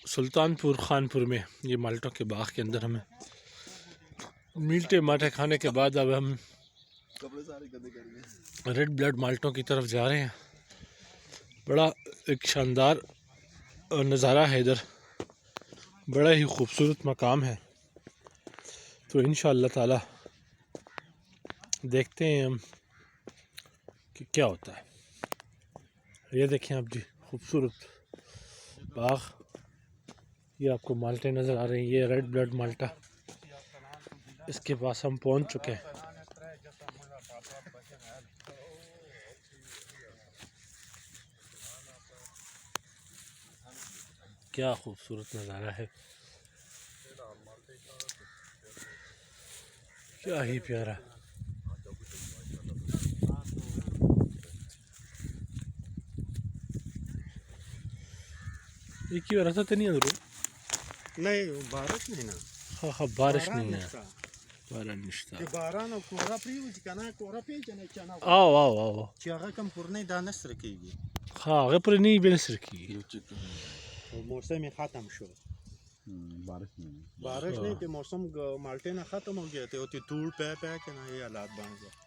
सुल्तानपुर खानपुर में ये माल्टों के बाग के अंदर हमें मीठे माठे खाने के बाद अब हम रेड ब्लड माल्टों की तरफ जा रहे हैं। बड़ा एक शानदार नज़ारा है इधर, बड़ा ही खूबसूरत मकाम है। तो इंशाअल्लाह ताला देखते हैं हम कि क्या होता है। ये देखें आप जी, खूबसूरत बाग, ये आपको माल्टे नज़र आ रहे हैं। ये रेड ब्लड माल्टा, इसके पास हम पहुंच चुके हैं। क्या खूबसूरत नज़ारा है, क्या ही प्यारा। ये क्यों रहा था नहीं अंदर? नहीं बारिश नहीं ना। हाँ हाँ बारिश नहीं है, बारिश निश्ता बारान और कोहरा प्रियो चिकना कोहरा पे चने चना आओ आओ आओ चियागा कम पुरने दानस रखेगी। हाँ अगर पूरी नहीं बेनसर की मौसम में ख़त्म शो, बारिश नहीं तो मौसम माल्टे ना ख़त्म हो गया थे, वो तूड़ पे के ना ये हालात बन गए।